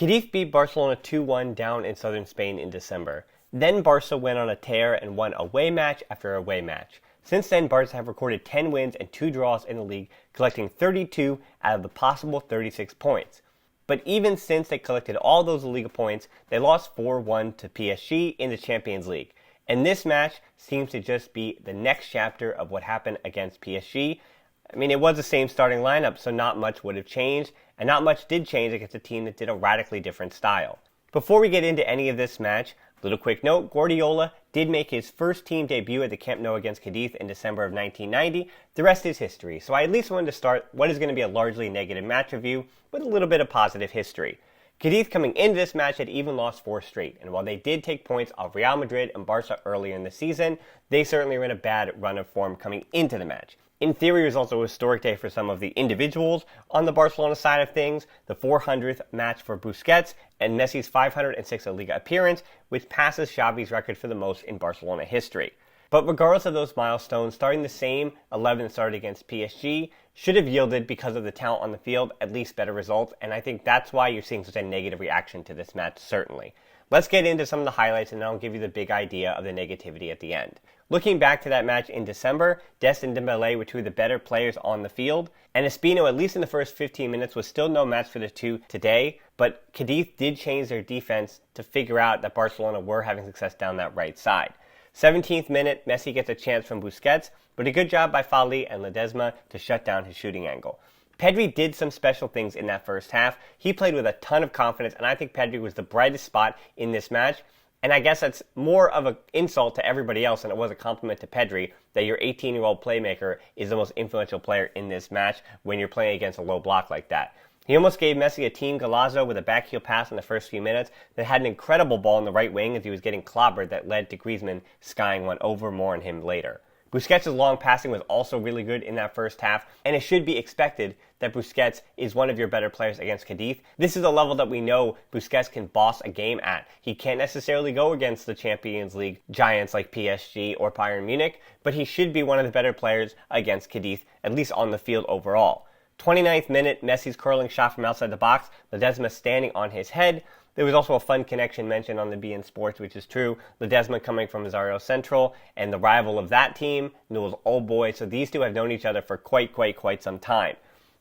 Cádiz beat Barcelona 2-1 down in southern Spain in December. Then Barca went on a tear and won away match after away match. Since then, Barca have recorded 10 wins and 2 draws in the league, collecting 32 out of the possible 36 points. But even since they collected all those Liga points, they lost 4-1 to PSG in the Champions League. And this match seems to just be the next chapter of what happened against PSG. I mean, it was the same starting lineup, so not much would have changed, and not much did change against a team that did a radically different style. Before we get into any of this match, little quick note, Guardiola did make his first team debut at the Camp Nou against Cádiz in December of 1990. The rest is history, so I at least wanted to start what is going to be a largely negative match review with a little bit of positive history. Cádiz coming into this match had even lost 4 straight, and while they did take points off Real Madrid and Barca earlier in the season, they certainly were in a bad run of form coming into the match. In theory, it was also a historic day for some of the individuals on the Barcelona side of things, the 400th match for Busquets, and Messi's 506th Liga appearance, which passes Xavi's record for the most in Barcelona history. But regardless of those milestones, starting the same 11 that started against PSG should have yielded, because of the talent on the field, at least better results, and I think that's why you're seeing such a negative reaction to this match, certainly. Let's get into some of the highlights, and then I'll give you the big idea of the negativity at the end. Looking back to that match in December, Dest and Dembélé were two of the better players on the field, and Espino, at least in the first 15 minutes, was still no match for the two today, but Cádiz did change their defense to figure out that Barcelona were having success down that right side. 17th minute, Messi gets a chance from Busquets, but a good job by Fali and Ledesma to shut down his shooting angle. Pedri did some special things in that first half. He played with a ton of confidence, and I think Pedri was the brightest spot in this match. And I guess that's more of an insult to everybody else than it was a compliment to Pedri that your 18-year-old playmaker is the most influential player in this match when you're playing against a low block like that. He almost gave Messi a team golazo with a backheel pass in the first few minutes that had an incredible ball in the right wing as he was getting clobbered that led to Griezmann skying one over. More on him later. Busquets' long passing was also really good in that first half, and it should be expected that Busquets is one of your better players against Cádiz. This is a level that we know Busquets can boss a game at. He can't necessarily go against the Champions League giants like PSG or Bayern Munich, but he should be one of the better players against Cádiz, at least on the field overall. 29th minute, Messi's curling shot from outside the box, Ledesma standing on his head. There was also a fun connection mentioned on the BN Sports, which is true. Ledesma coming from Rosario Central, and the rival of that team, Newell's Old Boys, so these two have known each other for quite some time.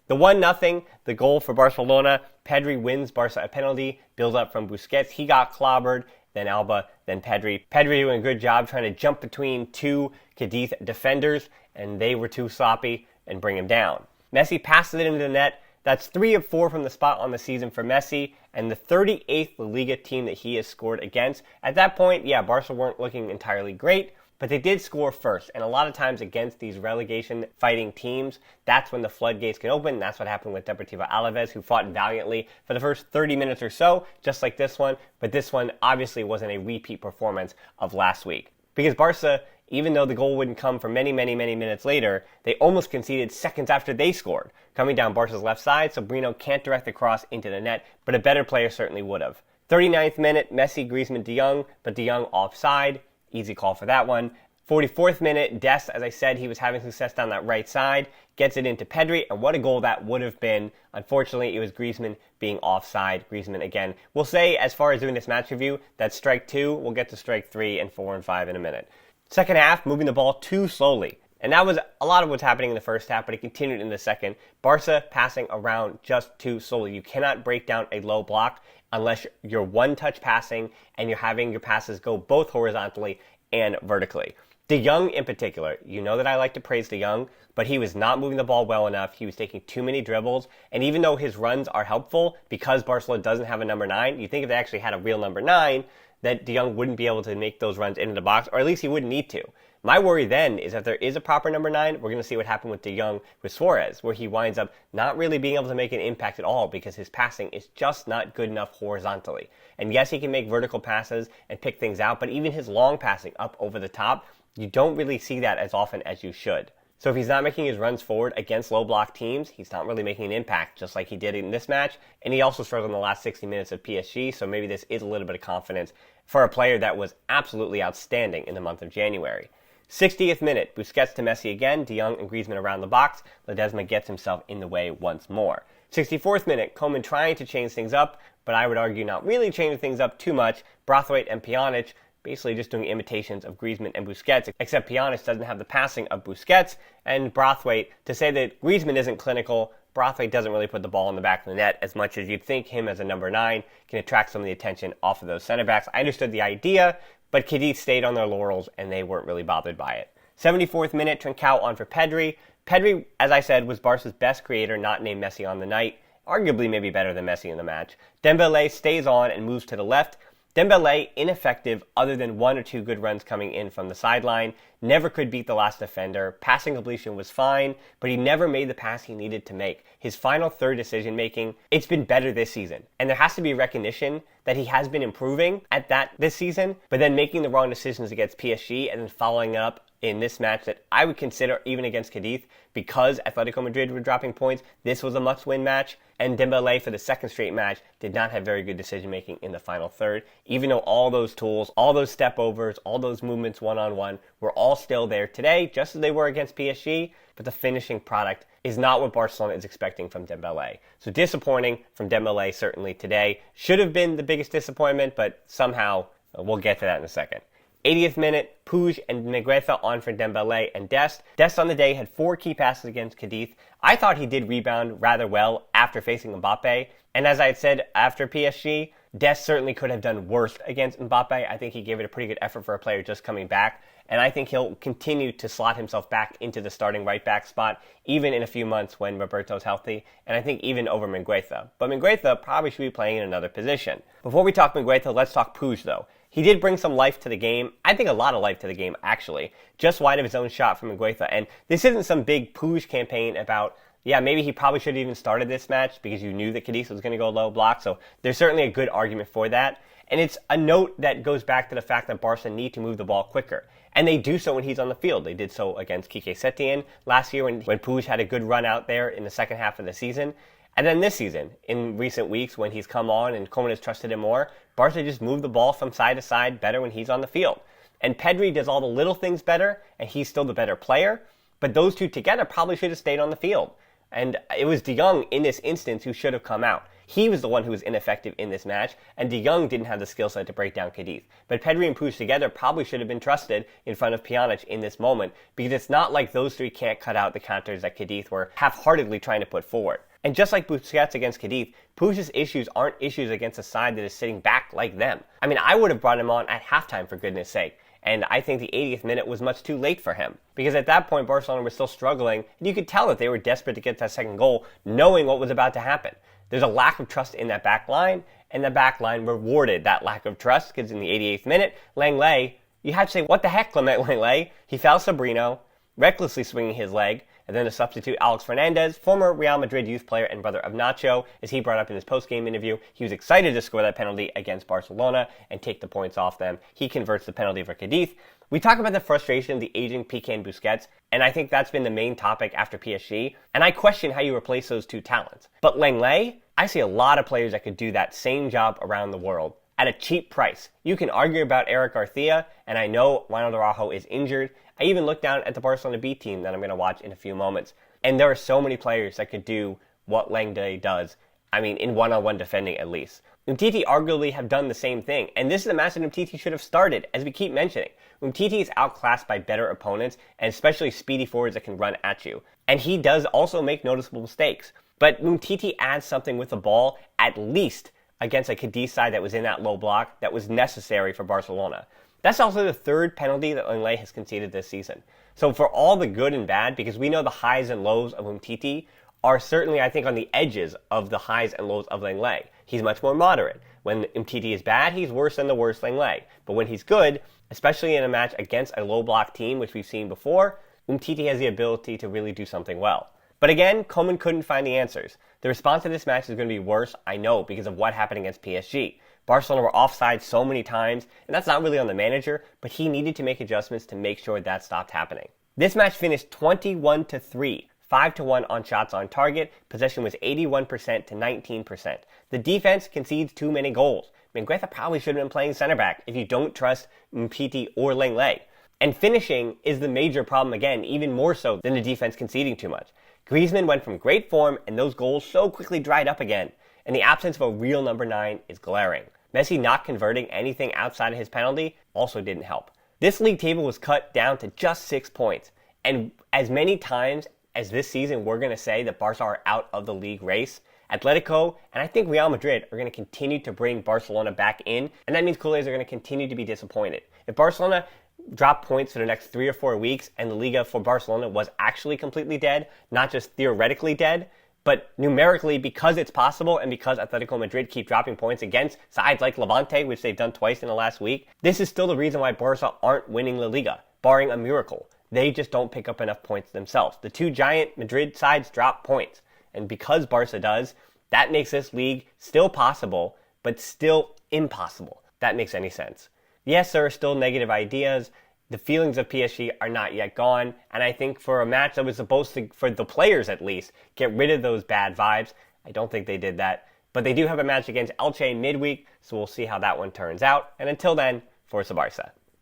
The 1-0, the goal for Barcelona, Pedri wins Barca a penalty, build up from Busquets, he got clobbered, then Alba, then Pedri. Pedri doing a good job trying to jump between two Cádiz defenders, and they were too sloppy and bring him down. Messi passes it into the net. That's 3 of 4 from the spot on the season for Messi, and the 38th La Liga team that he has scored against. At that point, yeah, Barca weren't looking entirely great, but they did score first, and a lot of times against these relegation-fighting teams, that's when the floodgates can open. That's what happened with Deportivo Alavés, who fought valiantly for the first 30 minutes or so, just like this one, but this one obviously wasn't a repeat performance of last week. Because Barca, even though the goal wouldn't come for many minutes later, they almost conceded seconds after they scored, coming down Barca's left side, so Brino can't direct the cross into the net, but a better player certainly would have. 39th minute, Messi, Griezmann, De Jong, but De Jong offside. Easy call for that one. 44th minute, Dest, as I said, he was having success down that right side, gets it into Pedri, and what a goal that would have been. Unfortunately, it was Griezmann being offside. Griezmann again. We'll say, as far as doing this match review, that's strike 2. We'll get to strike 3 and 4 and 5 in a minute. Second half, moving the ball too slowly. And that was a lot of what's happening in the first half, but it continued in the second. Barca passing around just too slowly. You cannot break down a low block unless you're one-touch passing and you're having your passes go both horizontally and vertically. De Jong in particular, you know that I like to praise De Jong, but he was not moving the ball well enough. He was taking too many dribbles, and even though his runs are helpful, because Barcelona doesn't have a number 9, you think if they actually had a real number 9, that De Jong wouldn't be able to make those runs into the box, or at least he wouldn't need to. My worry then is if there is a proper number 9, we're going to see what happened with De Jong with Suarez, where he winds up not really being able to make an impact at all because his passing is just not good enough horizontally. And yes, he can make vertical passes and pick things out, but even his long passing up over the top, you don't really see that as often as you should. So if he's not making his runs forward against low block teams, he's not really making an impact, just like he did in this match. And he also struggled in the last 60 minutes of PSG, so maybe this is a little bit of confidence for a player that was absolutely outstanding in the month of January. 60th minute, Busquets to Messi again, De Jong and Griezmann around the box. Ledesma gets himself in the way once more. 64th minute, Koeman trying to change things up, but I would argue not really changing things up too much. Braithwaite and Pjanic basically just doing imitations of Griezmann and Busquets, except Pjanic doesn't have the passing of Busquets, and Braithwaite, to say that Griezmann isn't clinical, Braithwaite doesn't really put the ball in the back of the net as much as you'd think him as a number 9 can attract some of the attention off of those center backs. I understood the idea, but Cádiz stayed on their laurels and they weren't really bothered by it. 74th minute, Trincao on for Pedri. Pedri, as I said, was Barca's best creator, not named Messi on the night, arguably maybe better than Messi in the match. Dembélé stays on and moves to the left. Dembélé, ineffective other than 1 or 2 good runs coming in from the sideline, never could beat the last defender. Passing completion was fine, but he never made the pass he needed to make. His final third decision making, it's been better this season. And there has to be recognition that he has been improving at that this season, but then making the wrong decisions against PSG and then following up in this match that I would consider even against Cádiz, because Atletico Madrid were dropping points, this was a must-win match, and Dembélé for the second straight match did not have very good decision-making in the final third, even though all those tools, all those step-overs, all those movements one-on-one were all still there today, just as they were against PSG, but the finishing product is not what Barcelona is expecting from Dembélé. So disappointing from Dembélé certainly today. Should have been the biggest disappointment, but somehow, we'll get to that in a second. 80th minute, Puig and Mingueza on for Dembélé and Dest. Dest on the day had 4 key passes against Cádiz. I thought he did rebound rather well after facing Mbappe. And as I had said after PSG, Dest certainly could have done worse against Mbappe. I think he gave it a pretty good effort for a player just coming back. And I think he'll continue to slot himself back into the starting right back spot, even in a few months when Roberto's healthy, and I think even over Mingueza. But Mingueza probably should be playing in another position. Before we talk Mingueza, let's talk Puig though. He did bring some life to the game. I think a lot of life to the game, actually. Just wide of his own shot from Mingueza. And this isn't some big Puig campaign about, yeah, maybe he probably should have even started this match because you knew that Cádiz was going to go low block. So there's certainly a good argument for that. And it's a note that goes back to the fact that Barca need to move the ball quicker. And they do so when he's on the field. They did so against Quique Setien last year when Puig had a good run out there in the second half of the season. And then this season, in recent weeks, when he's come on and Koeman has trusted him more, Barca just moved the ball from side to side better when he's on the field. And Pedri does all the little things better, and he's still the better player, but those two together probably should have stayed on the field. And it was De Jong in this instance who should have come out. He was the one who was ineffective in this match, and De Jong didn't have the skill set to break down Cádiz. But Pedri and Puig together probably should have been trusted in front of Pjanic in this moment, because it's not like those three can't cut out the counters that Cádiz were half-heartedly trying to put forward. And just like Busquets against Cádiz, Puig's issues aren't issues against a side that is sitting back like them. I mean, I would have brought him on at halftime, for goodness sake. And I think the 80th minute was much too late for him. Because at that point, Barcelona was still struggling, and you could tell that they were desperate to get that second goal, knowing what was about to happen. There's a lack of trust in that back line, and the back line rewarded that lack of trust, because in the 88th minute, Lenglet, you had to say, what the heck, Clement Lenglet? He fouled Sabrino, recklessly swinging his leg, and then to substitute Alex Fernandez, former Real Madrid youth player and brother of Nacho, as he brought up in his post-game interview, he was excited to score that penalty against Barcelona and take the points off them. He converts the penalty for Cádiz. We talk about the frustration of the aging Piqué and Busquets, and I think that's been the main topic after PSG, and I question how you replace those two talents. But Lenglet, I see a lot of players that could do that same job around the world at a cheap price. You can argue about Eric Garcia, and I know Ronald Araujo is injured. I even looked down at the Barcelona B team that I'm going to watch in a few moments. And there are so many players that could do what Lenglet does. I mean, in one-on-one defending at least. Umtiti arguably have done the same thing. And this is a match that Umtiti should have started, as we keep mentioning. Umtiti is outclassed by better opponents, and especially speedy forwards that can run at you. And he does also make noticeable mistakes. But Umtiti adds something with the ball, at least against a Cádiz side that was in that low block, that was necessary for Barcelona. That's also the third penalty that Lenglet has conceded this season. So for all the good and bad, because we know the highs and lows of Umtiti are certainly, I think, on the edges of the highs and lows of Lenglet. He's much more moderate. When Umtiti is bad, he's worse than the worst Lenglet. But when he's good, especially in a match against a low block team, which we've seen before, Umtiti has the ability to really do something well. But again, Koeman couldn't find the answers. The response to this match is going to be worse, I know, because of what happened against PSG. Barcelona were offside so many times, and that's not really on the manager, but he needed to make adjustments to make sure that stopped happening. This match finished 21-3, 5-1 on shots on target. Possession was 81% to 19%. The defense concedes too many goals. Mingueza probably should have been playing center back if you don't trust Umtiti or Lenglet. And finishing is the major problem again, even more so than the defense conceding too much. Griezmann went from great form and those goals so quickly dried up again, and the absence of a real number 9 is glaring. Messi not converting anything outside of his penalty also didn't help. This league table was cut down to just 6 points, and as many times as this season we're going to say that Barca are out of the league race, Atletico and I think Real Madrid are going to continue to bring Barcelona back in, and that means culés are going to continue to be disappointed. If Barcelona drop points for the next 3 or 4 weeks and the Liga for Barcelona was actually completely dead, not just theoretically dead, but numerically, because it's possible and because Atletico Madrid keep dropping points against sides like Levante, which they've done twice in the last week, this is still the reason why Barca aren't winning La Liga, barring a miracle. They just don't pick up enough points themselves. The two giant Madrid sides drop points. And because Barca does, that makes this league still possible, but still impossible. If that makes any sense. Yes, there are still negative ideas. The feelings of PSG are not yet gone, and I think for a match that was supposed to, for the players at least, get rid of those bad vibes, I don't think they did that. But they do have a match against Elche midweek, so we'll see how that one turns out. And until then, Forza Barca.